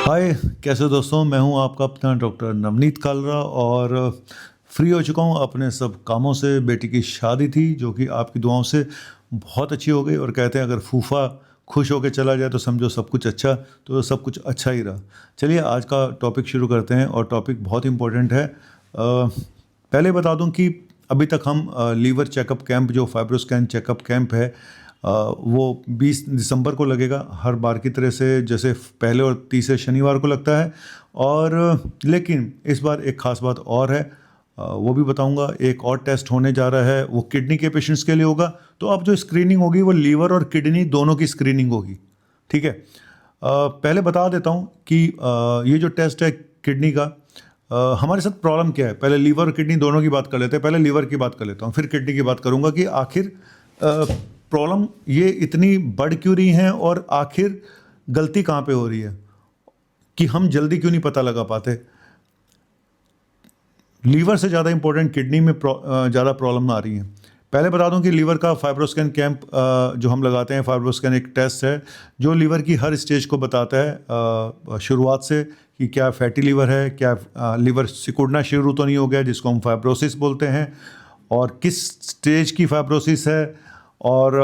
हाय, कैसे हो दोस्तों। मैं हूं आपका अपना डॉक्टर नवनीत कालरा और फ्री हो चुका हूं अपने सब कामों से। बेटी की शादी थी जो कि आपकी दुआओं से बहुत अच्छी हो गई और कहते हैं अगर फूफा खुश होकर चला जाए तो समझो सब कुछ अच्छा, तो सब कुछ अच्छा ही रहा। चलिए आज का टॉपिक शुरू करते हैं और टॉपिक बहुत इम्पोर्टेंट है। पहले बता दूं कि अभी तक हम लीवर चेकअप कैंप जो फाइब्रोस्कैन चेकअप कैंप है वो 20 दिसंबर को लगेगा, हर बार की तरह से जैसे पहले और तीसरे शनिवार को लगता है। और लेकिन इस बार एक ख़ास बात और है, वो भी बताऊंगा। एक और टेस्ट होने जा रहा है, वो किडनी के पेशेंट्स के लिए होगा। तो अब जो स्क्रीनिंग होगी वो लीवर और किडनी दोनों की स्क्रीनिंग होगी, ठीक है। पहले बता देता हूँ कि ये जो टेस्ट है किडनी का, हमारे साथ प्रॉब्लम क्या है। पहले लीवर और किडनी दोनों की बात कर लेते हैं। पहले लीवर की बात कर लेता हूँ, फिर किडनी की बात करूँगा कि आखिर प्रॉब्लम ये इतनी बढ़ क्यों रही है और आखिर गलती कहाँ पे हो रही है कि हम जल्दी क्यों नहीं पता लगा पाते। लीवर से ज़्यादा इंपॉर्टेंट किडनी में ज़्यादा प्रॉब्लम आ रही है। पहले बता दूं कि लीवर का फाइब्रोस्कैन कैंप जो हम लगाते हैं, फाइब्रोस्कैन एक टेस्ट है जो लीवर की हर स्टेज को बताता है शुरुआत से कि क्या फैटी लीवर है, क्या लीवर सिकुड़ना शुरू तो नहीं हो गया जिसको हम फाइब्रोसिस बोलते हैं, और किस स्टेज की फाइब्रोसिस है। और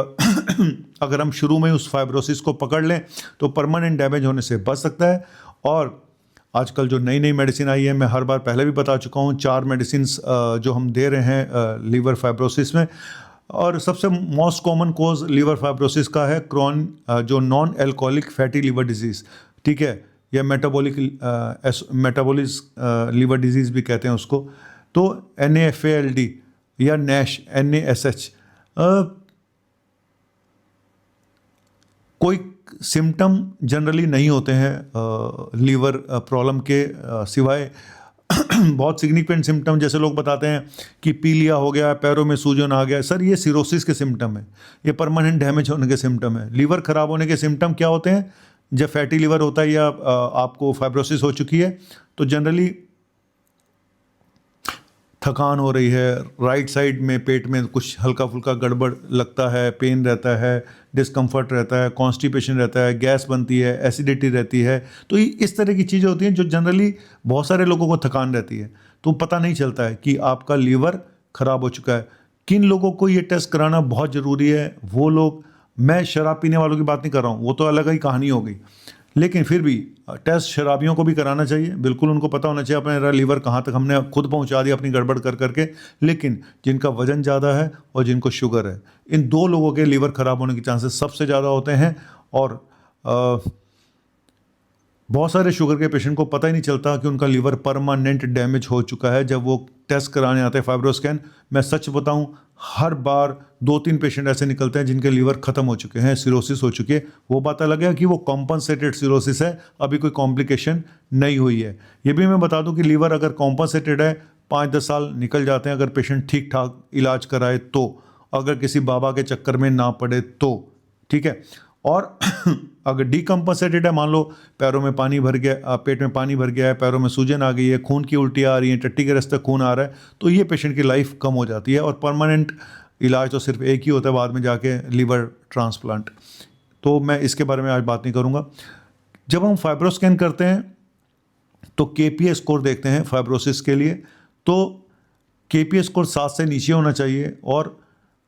अगर हम शुरू में उस फाइब्रोसिस को पकड़ लें तो परमानेंट डैमेज होने से बच सकता है। और आजकल जो नई नई मेडिसिन आई है, मैं हर बार पहले भी बता चुका हूँ, 4 मेडिसिन जो हम दे रहे हैं लीवर फाइब्रोसिस में। और सबसे most common cause liver fibrosis का है क्रॉन जो non alcoholic fatty liver disease, ठीक है, या मेटाबॉलिक लीवर डिजीज़ भी कहते हैं उसको। तो NAFLD या NASH NASH कोई सिम्टम जनरली नहीं होते हैं लीवर प्रॉब्लम के सिवाय। बहुत सिग्निफिकेंट सिम्टम जैसे लोग बताते हैं कि पीलिया हो गया, पैरों में सूजन आ गया, सर ये सिरोसिस के सिम्टम है, ये परमानेंट डैमेज होने के सिम्टम है। लीवर खराब होने के सिम्टम क्या होते हैं? जब फैटी लीवर होता है या आपको फाइब्रोसिस हो चुकी है तो जनरली थकान हो रही है, राइट साइड में पेट में कुछ हल्का फुल्का गड़बड़ लगता है, पेन रहता है, डिस्कम्फर्ट रहता है, कॉन्स्टिपेशन रहता है, गैस बनती है, एसिडिटी रहती है। तो इस तरह की चीज़ें होती हैं जो जनरली बहुत सारे लोगों को थकान रहती है। तो पता नहीं चलता है कि आपका लीवर ख़राब हो चुका है। किन लोगों को ये टेस्ट कराना बहुत ज़रूरी है? वो लोग, मैं शराब पीने वालों की बात नहीं कर रहा हूँ, वो तो अलग ही कहानी हो गई, लेकिन फिर भी टेस्ट शराबियों को भी कराना चाहिए। बिल्कुल उनको पता होना चाहिए अपना लीवर कहाँ तक हमने खुद पहुँचा दिया अपनी गड़बड़ कर करके। लेकिन जिनका वजन ज़्यादा है और जिनको शुगर है, इन 2 लोगों के लीवर ख़राब होने के चांसेस सबसे ज़्यादा होते हैं। और बहुत सारे शुगर के पेशेंट को पता ही नहीं चलता कि उनका लीवर परमानेंट डैमेज हो चुका है जब वो टेस्ट कराने आते हैं फाइब्रोस्कैन। मैं सच बताऊं, हर बार 2-3 पेशेंट ऐसे निकलते हैं जिनके लीवर ख़त्म हो चुके हैं, सिरोसिस हो चुकी है। वो बात अलग है कि वो कॉम्पनसेटेड सिरोसिस है, अभी कोई कॉम्प्लिकेशन नहीं हुई है। ये भी मैं बता दूं कि लीवर अगर कॉम्पनसेटेड है 5-10 साल निकल जाते हैं अगर पेशेंट ठीक ठाक इलाज कराए तो, अगर किसी बाबा के चक्कर में ना पड़े तो, ठीक है। और अगर डीकम्पनसेटेड है, मान लो पैरों में पानी भर गया, पेट में पानी भर गया है, पैरों में सूजन आ गई है, खून की उल्टियाँ आ रही हैं, टट्टी के रास्ते खून आ रहा है, तो ये पेशेंट की लाइफ कम हो जाती है। और परमानेंट इलाज तो सिर्फ एक ही होता है बाद में जाके, लीवर ट्रांसप्लांट। तो मैं इसके बारे में आज बात नहीं करूँगा। जब हम फाइब्रोस्कैन करते हैं तो KPA स्कोर देखते हैं फाइब्रोसिस के लिए। तो KPA स्कोर 7 से नीचे होना चाहिए और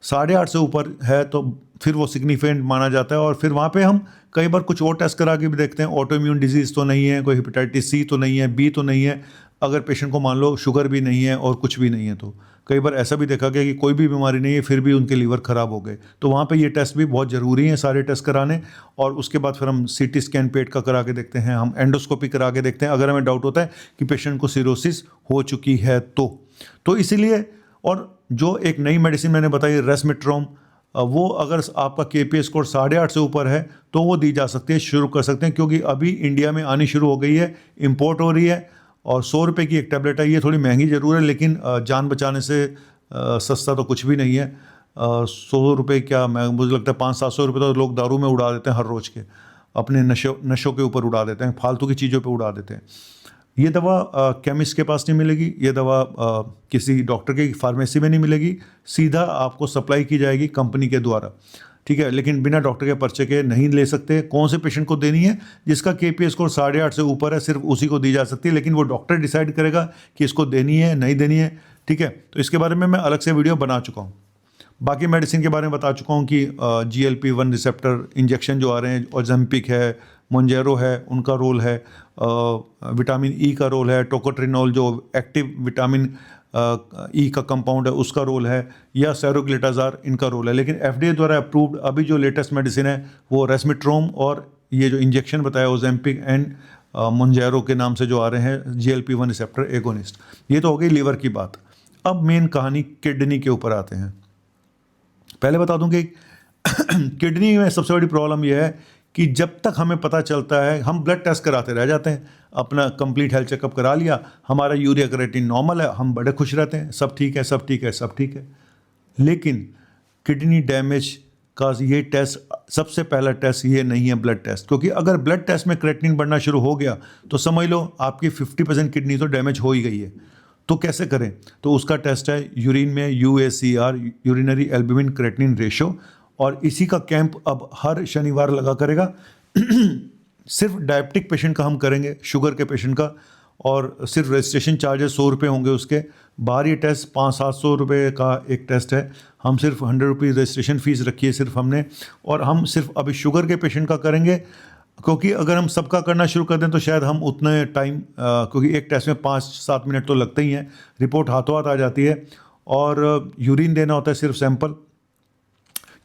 8.5 से ऊपर है तो फिर वो सिग्निफिकेंट माना जाता है। और फिर वहाँ पे हम कई बार कुछ और टेस्ट करा के भी देखते हैं, ऑटो इम्यून डिजीज़ तो नहीं है, कोई हेपेटाइटिस C तो नहीं है, B तो नहीं है। अगर पेशेंट को मान लो शुगर भी नहीं है और कुछ भी नहीं है, तो कई बार ऐसा भी देखा गया कि कोई भी बीमारी नहीं है फिर भी उनके लीवर ख़राब हो गए। तो वहाँ पे ये टेस्ट भी बहुत ज़रूरी हैं, सारे टेस्ट कराने। और उसके बाद फिर हम CT स्कैन पेट का करा के देखते हैं, हम एंडोस्कोपी करा के देखते हैं अगर हमें डाउट होता है कि पेशेंट को सिरोसिस हो चुकी है तो इसीलिए। और जो एक नई मेडिसिन मैंने बताई रेस्मेट्रोम, वो अगर आपका KPA स्कोर 8.5 से ऊपर है तो वो दी जा सकती है, शुरू कर सकते हैं, क्योंकि अभी इंडिया में आनी शुरू हो गई है, इंपोर्ट हो रही है। और 100 रुपये की एक टैबलेट है, ये थोड़ी महंगी ज़रूर है लेकिन जान बचाने से सस्ता तो कुछ भी नहीं है। 100 रुपये क्या, मैं मुझे लगता है 500-700 रुपये तो लोग दारू में उड़ा देते हैं हर रोज़ के, अपने नशों के ऊपर उड़ा देते हैं, फालतू की चीज़ों पे उड़ा देते हैं। ये दवा केमिस्ट के पास नहीं मिलेगी, ये दवा किसी डॉक्टर के फार्मेसी में नहीं मिलेगी, सीधा आपको सप्लाई की जाएगी कंपनी के द्वारा। ठीक है, लेकिन बिना डॉक्टर के पर्चे के नहीं ले सकते। कौन से पेशेंट को देनी है? जिसका KPA स्कोर 8.5 से ऊपर है, सिर्फ उसी को दी जा सकती है, लेकिन वो डॉक्टर डिसाइड करेगा कि इसको देनी है नहीं देनी है। ठीक है, तो इसके बारे में मैं अलग से वीडियो बना चुका हूँ। बाकी मेडिसिन के बारे में बता चुका हूँ कि GLP-1 रिसेप्टर इंजेक्शन जो आ रहे हैं, ओजेम्पिक है, मोंजेरो है, उनका रोल है, विटामिन E का रोल है, टोकोट्रिनोल जो एक्टिव विटामिन E का कंपाउंड है उसका रोल है, या सेरोग्लिटाजार, इनका रोल है। लेकिन FDA द्वारा अप्रूव्ड अभी जो लेटेस्ट मेडिसिन है वो रेस्मिट्रोम और ये जो इंजेक्शन बताया ओजेम्पिक एंड मोंजेरो के नाम से जो आ रहे हैं GLP-1 रिसेप्टर एगोनिस्ट। ये तो हो गई लीवर की बात। अब मेन कहानी किडनी के ऊपर आते हैं। पहले बता दूं कि किडनी में सबसे बड़ी प्रॉब्लम यह है कि जब तक हमें पता चलता है, हम ब्लड टेस्ट कराते रह जाते हैं, अपना कंप्लीट हेल्थ चेकअप करा लिया, हमारा यूरिया क्रिएटिनिन नॉर्मल है, हम बड़े खुश रहते हैं, सब ठीक है सब ठीक है सब ठीक है। लेकिन किडनी डैमेज का ये टेस्ट, सबसे पहला टेस्ट ये नहीं है ब्लड टेस्ट, क्योंकि अगर ब्लड टेस्ट में क्रिएटिनिन बढ़ना शुरू हो गया तो समझ लो आपकी 50% किडनी तो डैमेज हो ही गई है। तो कैसे करें? तो उसका टेस्ट है यूरिन में UACR, urinary albumin creatinine ratio, और इसी का कैंप अब हर शनिवार लगा करेगा। सिर्फ डायबिटिक पेशेंट का हम करेंगे, शुगर के पेशेंट का, और सिर्फ रजिस्ट्रेशन चार्जेस 100 रुपये होंगे उसके। बाहर ये टेस्ट 500-700 रुपये का एक टेस्ट है, हम सिर्फ 100 रुपीज़ रजिस्ट्रेशन फ़ीस रखी है सिर्फ हमने, और हम सिर्फ अभी शुगर के पेशेंट का करेंगे। क्योंकि अगर हम सबका करना शुरू कर दें तो शायद हम उतने टाइम, क्योंकि एक टेस्ट में 5-7 मिनट तो लगते ही हैं, रिपोर्ट हाथों हाथ आ जाती है, और यूरिन देना होता है सिर्फ सैंपल,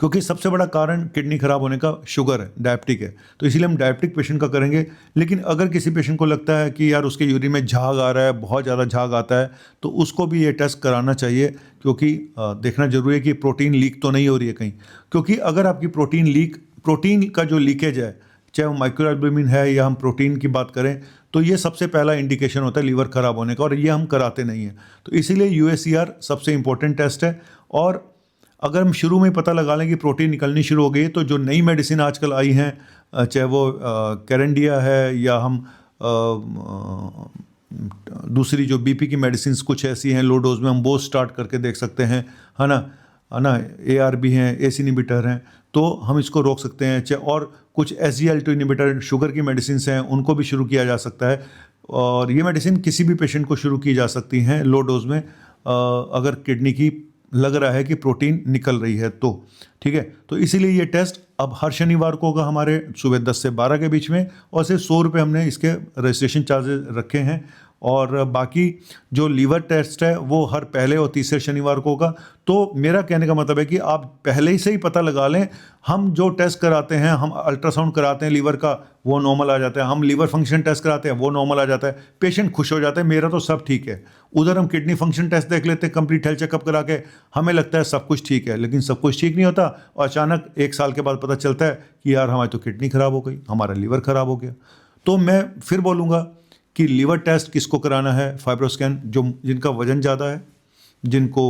क्योंकि सबसे बड़ा कारण किडनी खराब होने का शुगर है, डायबिटिक है। तो इसीलिए हम डायबिटिक पेशेंट का करेंगे। लेकिन अगर किसी पेशेंट को लगता है कि यार उसके यूरिन में झाग आ रहा है, बहुत ज़्यादा झाग आता है, तो उसको भी ये टेस्ट कराना चाहिए, क्योंकि देखना जरूरी है कि प्रोटीन लीक तो नहीं हो रही है कहीं। क्योंकि अगर आपकी प्रोटीन का जो लीकेज है, चाहे वो माइक्रोएल्ब्यूमिन है या हम प्रोटीन की बात करें, तो ये सबसे पहला इंडिकेशन होता है लीवर खराब होने का, और ये हम कराते नहीं हैं। तो इसीलिए UACR सबसे इंपॉर्टेंट टेस्ट है। और अगर हम शुरू में ही पता लगा लें कि प्रोटीन निकलनी शुरू हो गई, तो जो नई मेडिसिन आजकल आई हैं, चाहे वो कैरेंडिया है या हम दूसरी जो BP की मेडिसिन कुछ ऐसी हैं लो डोज में, हम वो स्टार्ट करके देख सकते हैं, है ना, ARB हैं, ACE इनहिबिटर हैं, तो हम इसको रोक सकते हैं। चाहे और कुछ SGLT इनहिबिटर शुगर की मेडिसिन हैं, उनको भी शुरू किया जा सकता है। और ये मेडिसिन किसी भी पेशेंट को शुरू की जा सकती हैं लो डोज में, अगर किडनी की लग रहा है कि प्रोटीन निकल रही है तो। ठीक है, तो इसीलिए ये टेस्ट अब हर शनिवार को होगा हमारे सुबह 10 से 12 के बीच में, और सिर्फ 100 रुपये हमने इसके रजिस्ट्रेशन चार्जेस रखे हैं। और बाकी जो लीवर टेस्ट है वो हर पहले और तीसरे शनिवार को होगा। तो मेरा कहने का मतलब है कि आप पहले ही से ही पता लगा लें। हम जो टेस्ट कराते हैं, हम अल्ट्रासाउंड कराते हैं लीवर का, वो नॉर्मल आ जाता है, हम लीवर फंक्शन टेस्ट कराते हैं, वो नॉर्मल आ जाता है, पेशेंट खुश हो जाता है, मेरा तो सब ठीक है। उधर हम किडनी फंक्शन टेस्ट देख लेते हैं कंप्लीट हेल्थ चेकअप करा के, हमें लगता है सब कुछ ठीक है, लेकिन सब कुछ ठीक नहीं होता, और अचानक 1 साल के बाद पता चलता है कि यार हमारी तो किडनी खराब हो गई, हमारा लीवर खराब हो गया। तो मैं फिर बोलूँगा कि लीवर टेस्ट किसको कराना है? फाइब्रोस्कैन, जो जिनका वजन ज़्यादा है, जिनको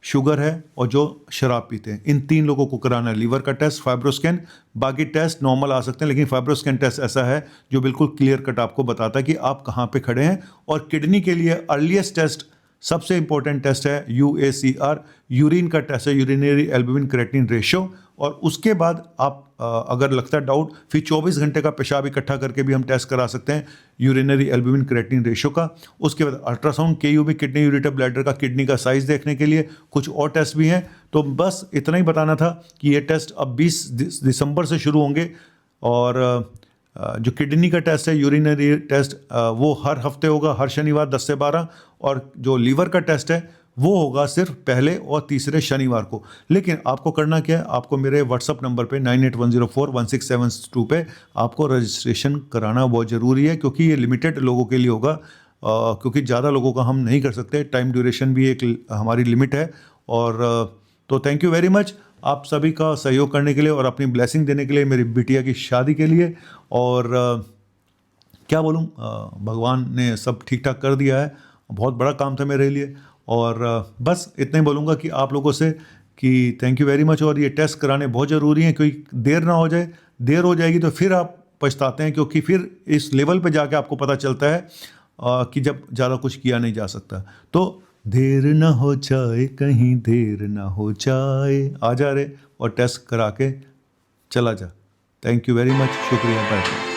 शुगर है, और जो शराब पीते हैं, इन 3 लोगों को कराना है लीवर का टेस्ट, फाइब्रोस्कैन। बाकी टेस्ट नॉर्मल आ सकते हैं, लेकिन फाइब्रोस्कैन टेस्ट ऐसा है जो बिल्कुल क्लियर कट आपको बताता है कि आप कहाँ पे खड़े हैं। और किडनी के लिए अर्लीस्ट टेस्ट, सबसे इंपॉर्टेंट टेस्ट है UACR, यूरिन का टेस्ट है, यूरिनरी एल्ब्यूमिन क्रिएटिनिन रेशो। और उसके बाद आप अगर लगता है डाउट, फिर 24 घंटे का पेशाब इकट्ठा करके भी हम टेस्ट करा सकते हैं यूरिनरी एल्ब्यूमिन क्रिएटिनिन रेशो का। उसके बाद ultrasound, KUB, kidney ureter bladder का, किडनी का साइज़ देखने के लिए। कुछ और टेस्ट भी हैं। तो बस इतना ही बताना था कि ये टेस्ट अब 20 दिसंबर से शुरू होंगे। और जो किडनी का टेस्ट है, यूरिनरी टेस्ट, वो हर हफ्ते होगा, हर शनिवार 10 से 12। और जो लीवर का टेस्ट है वो होगा सिर्फ पहले और तीसरे शनिवार को। लेकिन आपको करना क्या है? आपको मेरे व्हाट्सअप नंबर पे 98104167 पे आपको रजिस्ट्रेशन कराना बहुत ज़रूरी है, क्योंकि ये लिमिटेड लोगों के लिए होगा, क्योंकि ज़्यादा लोगों का हम नहीं कर सकते, टाइम ड्यूरेशन भी एक हमारी लिमिट है। और तो थैंक यू वेरी मच आप सभी का सहयोग करने के लिए और अपनी ब्लेसिंग देने के लिए मेरी बिटिया की शादी के लिए। और क्या बोलूँ, भगवान ने सब ठीक ठाक कर दिया है, बहुत बड़ा काम था मेरे लिए। और बस इतना ही बोलूँगा कि आप लोगों से कि थैंक यू वेरी मच। और ये टेस्ट कराने बहुत ज़रूरी हैं, क्योंकि देर ना हो जाए, देर हो जाएगी तो फिर आप पछताते हैं, क्योंकि फिर इस लेवल पे जाके आपको पता चलता है कि जब ज़्यादा कुछ किया नहीं जा सकता। तो देर ना हो जाए, कहीं देर ना हो जाए, आ जा रे और टेस्ट करा के चला जा। थैंक यू वेरी मच, शुक्रिया, बाय।